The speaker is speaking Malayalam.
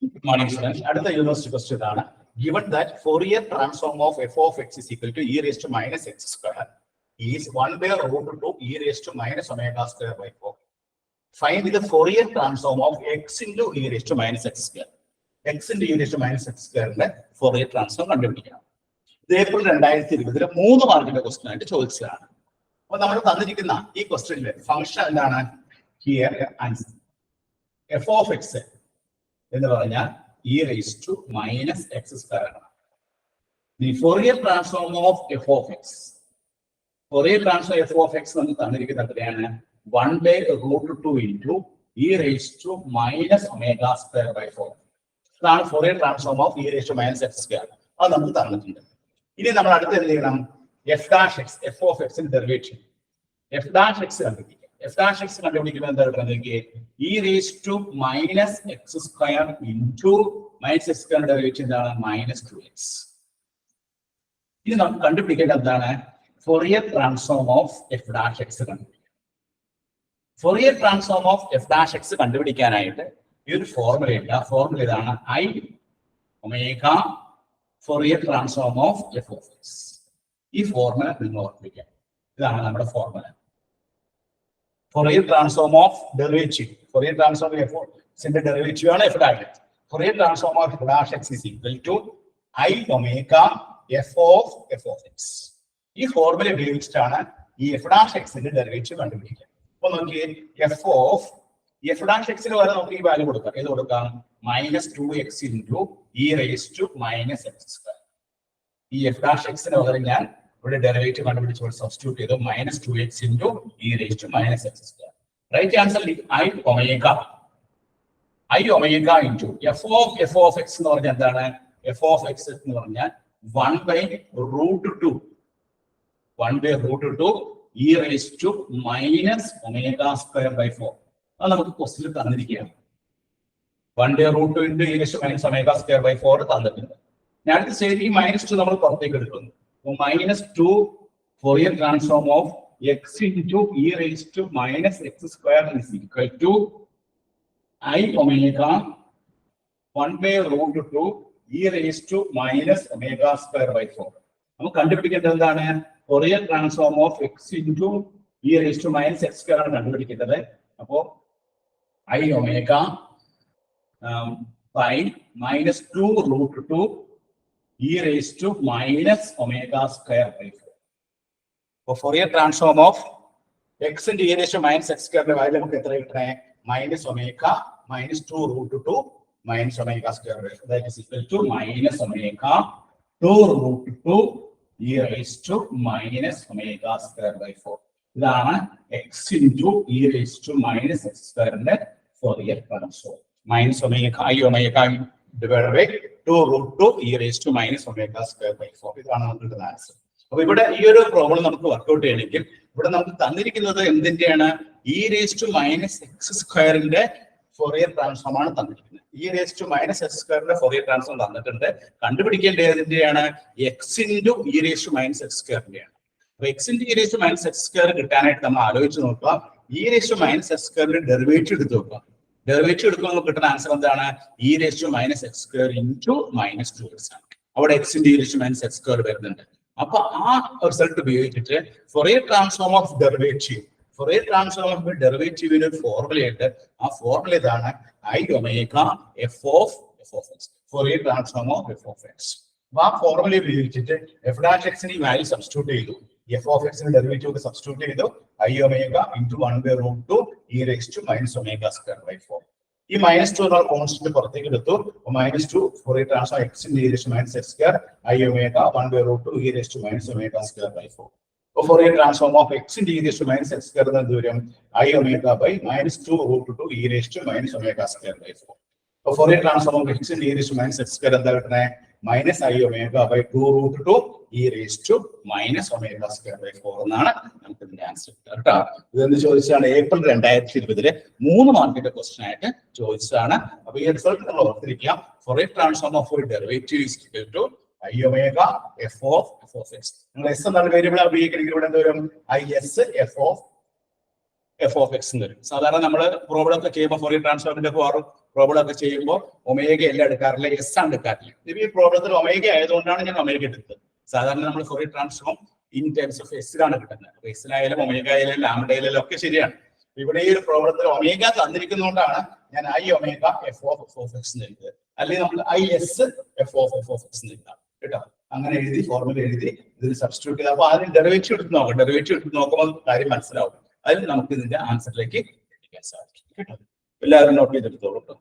Good morning, students. Another university question is given that Fourier transform of f of x is equal to e raised to minus x square is 1 by root 2 e raised to minus omega square by 4. Find the Fourier transform of x into e raised to minus x square. X into e raised to minus x square is Fourier transform കണ്ടുപിടിക്കണം. ഇത് ഏപ്രിൽ 2020 3 മാർക്കിന്റെ ക്വസ്റ്റ്യൻ ആയിട്ട് ചോദിച്ചതാണ്. അപ്പോൾ നമ്മൾ തന്നിരിക്കുന്ന ഈ ക്വസ്റ്റ്യനിലെ ഫംഗ്ഷൻ എന്താണ്? Here answer f of x എന്ന് പറഞ്ഞാൽ e raised to minus x square ആണ്. The Fourier transform of f of x. Fourier transform f of x നമുക്ക് തന്നിരിക്കുന്നത് എത്രയാണ്? 1 by root 2 into e raised to minus omega square by 4. ഇതാണ് Fourier transform of e raised to minus x square. അത് നമുക്ക് തന്നിട്ടുണ്ട്. ഇനി നമ്മൾ അടുത്ത് എന്ത് ചെയ്യണം? f dash x, f of x ന്റെ ഡെറിവേറ്റീവ് f dash x കണ്ടുപിടിക്കുക. f dash x കണ്ടുപിടിക്കുന്നത് എന്താണെന്ന് e raised to minus x square into minus x square derivative എന്താണ്? minus 2x. ഇനി നമുക്ക് കണ്ടുപിടിക്കേണ്ടത് എന്താണ്? Fourier transform of f dash x കണ്ടുപിടിക്കുക. Fourier transform of f dash x കണ്ടുപിടിക്കാനായിട്ട് ഈ ഒരു ഫോർമുല ഉണ്ട്. ആ ഫോർമുല ഇതാണ് I omega Fourier transform of f of x. ഈ ഫോർമുല നിങ്ങൾ ഓർമ്മിക്കുക. ഇതാണ് നമ്മുടെ formula. Fourier transform of derivative. Fourier transform of f of x ന്റെ ഡെറിവേറ്റീവ് ആണ് f dash x. Fourier transform of f dash x is equal to I omega f of x. ഈ ഫോർമുല ഉപയോഗിച്ചിട്ടാണ് ഈ f dash x ന്റെ ഡെറിവേറ്റീവ് കണ്ടുപിടിക്കുക. അപ്പോൾ നോക്കിയേ f dash x ന് വരെ നമുക്ക് ഈ വാല്യൂ കൊടുക്കാം. ഏത് കൊടുക്കാം? minus 2x into e raised to minus x square. ഈ f dash x ന് പകരം ഞാൻ ഇവിടെ ഡെറിവേറ്റീവ് കണ്ടുപിടിച്ച് സബ്സ്റ്റിറ്റ്യൂട്ട് ചെയ്തു. minus 2x into e raised to minus x square. Right answer I omega into f of x എന്ന് പറഞ്ഞാൽ എന്താണ്? f of x എന്ന് പറഞ്ഞാൽ 1 by root 2 e raised to minus omega square by 4. അത് നമുക്ക് ക്വസ്റ്റ്യനിൽ തന്നിരിക്കുകയാണ്. 1 by root 2 into e raised to minus omega square by 4 തന്നിട്ടുണ്ട്. ഞാൻ അടുത്ത സ്റ്റേജിൽ ഈ -2 നമ്മൾ പുറത്തേക്ക് എടുക്കുന്നു. -2 Fourier transform of x into e raised to minus x square is equal to I omega 1 by root 2 e raised to minus omega square by 4. നമുക്ക് കണ്ടുപിടിക്കേണ്ടത് എന്താണ്? Fourier transform of x into e raised to minus x square ആണ് കണ്ടുപിടിക്കേണ്ടത്. അപ്പോൾ I omega by minus 2 root 2 e raised to minus omega square by 4. For Fourier transform of x into e raised to minus x square by നമുക്ക് എത്ര കിട്ടണേ? minus omega minus 2 root 2 minus omega square by 4. That is equal to minus omega 2 root 2 e raised to minus omega square by 4. ഇതാണ് x into e raised to minus x square ന്റെ Fourier transform. Minus omega I omega divided by 2 root 2 e raised to minus omega square by 4. ഇതാണ് നമ്മുടെ ആൻസർ. അപ്പോൾ ഇവിടെ ഈ ഒരു പ്രോബ്ലം നമുക്ക് വർക്ക്ഔട്ട് ചെയ്യണമെങ്കിൽ ഇവിടെ നമുക്ക് തന്നിരിക്കുന്നത് എന്തിന്റെയാണ്? e raised to minus x square ന്റെ Fourier transform ആണ് തന്നിരിക്കുന്നത്. e raised to minus x square ന്റെ Fourier transform തന്നിട്ടുണ്ട്. കണ്ടുപിടിക്കേണ്ടത് എന്തിന്റെയാണ്? x into e raised to minus x square ന്റെയാണ്. അപ്പോൾ x into e raised to minus x square കിട്ടാനായിട്ട് നമ്മൾ ആലോചിച്ച് നോക്കുക. e raised to minus x square ന്റെ ഡെറിവേറ്റീവ് എടുത്ത് നോക്കുക. ഡെറിവേറ്റീവ് എടുക്കുമ്പോൾ നമുക്ക് കിട്ടുന്ന ആൻസർ എന്താണ്? e raised to minus x square into minus 2x ആണ്. അവിടെ x into e raised to minus x square വരുന്നുണ്ട്. അപ്പൊ ആ റിസൾട്ട് ഉപയോഗിച്ചിട്ട് Fourier transform of derivative, Fourier transform of ഡെറിവേറ്റീവിന് ഒരു ഫോർമുലയുണ്ട്. ആ ഫോർമുല ഇതാണ് I omega f of x. Fourier transform of f of x. അപ്പൊ ആ ഫോർമുല ഉപയോഗിച്ചിട്ട് f dash x ന് ഈ വാല്യൂ സബ്സ്റ്റിറ്റ്യൂട്ട് ചെയ്തു. f of x ന്റെ ഡെറിവേറ്റീവ് സബ്സ്റ്റിറ്റ്യൂട്ട് ചെയ്തു. I omega into 1 by root 2 e raised to minus omega square by 4. ഈ -2 എന്നുള്ള കോൺസ്റ്റന്റ് പുറത്തേക്ക് എടുത്തു. -2 Fourier transform x into e raised to minus x square I omega 1 by root 2 e raised to minus omega square by 4. Fourier transform of x into e raised to minus x square എന്ന ദൂരം I omega by -2 root 2 e raised to minus omega square by 4. Fourier transform of x into e raised to minus x square എന്താ കിട്ടണേ? minus I omega by 2 root 2 e raised to minus omega square by 4 എന്നാണ് നമുക്ക് ഇതിന്റെ ആൻസർ കേട്ടോ. ഇതെന്ത് ചോദിച്ചാണ്? ഏപ്രിൽ 2020 3 മാർക്കിന്റെ ക്വസ്റ്റ്യൻ ആയിട്ട് ചോദിച്ചതാണ്. അപ്പൊ ഈ റിസൾട്ട് നമ്മൾ ഓർത്തിരിക്കുക. Fourier transform of a derivative is equal to I omega f of x. നിങ്ങൾ s എന്നുള്ള വേരിയബിൾ ഉപയോഗിക്കണമെങ്കിൽ ഇവിടെ എന്ത് വരും? I s f of F of X എന്ന് വരും. സാധാരണ നമ്മൾ പ്രോബ്ലം ഒക്കെ ചെയ്യുമ്പോൾ ഫോറിയർ ട്രാൻസ്ഫോമിന്റെ പ്രോബ്ലം ഒക്കെ ചെയ്യുമ്പോൾ ഒമേഗ എല്ലാം എടുക്കാറില്ല, എസ് ആണ് എടുക്കാറില്ല. ഈ പ്രോബ്ലത്തിൽ ഒമേഗ ആയതുകൊണ്ടാണ് ഞാൻ ഒമേഗ എടുത്തത്. സാധാരണ നമ്മൾ Fourier transform in terms of എസിലാണ് കിട്ടുന്നത്. എസിലായാലും ഒമേഗ ആയാലും ലാംഡയിലും ഒക്കെ ശരിയാണ്. ഇവിടെ ഈ ഒരു പ്രോബ്ലത്തിൽ ഒമേഗ തന്നിരിക്കുന്നതുകൊണ്ടാണ് ഞാൻ I omega F of X എന്ന് എഴുതുന്നത്. അല്ലെങ്കിൽ നമുക്ക് I S F of X എന്ന് എഴുതാം കേട്ടോ. അങ്ങനെ എഴുതി ഫോർമുല എഴുതി ഇതിൽ സബ്സ്റ്റിറ്റ്യൂട്ട് ചെയ്ത് അപ്പൊ ആദ്യം ഡെറിവേറ്റീവ് എടുത്ത് നോക്കാം. ഡെറിവേറ്റീവ് എടുത്ത് നോക്കുമ്പോൾ കാര്യം മനസ്സിലാവും. അതിൽ നമുക്ക് ഇതിന്റെ ആൻസറിലേക്ക് എത്തിക്കാൻ സാധിക്കും കേട്ടോ. എല്ലാവരും നോട്ട് ചെയ്തെടുത്തോളൂ കേട്ടോ.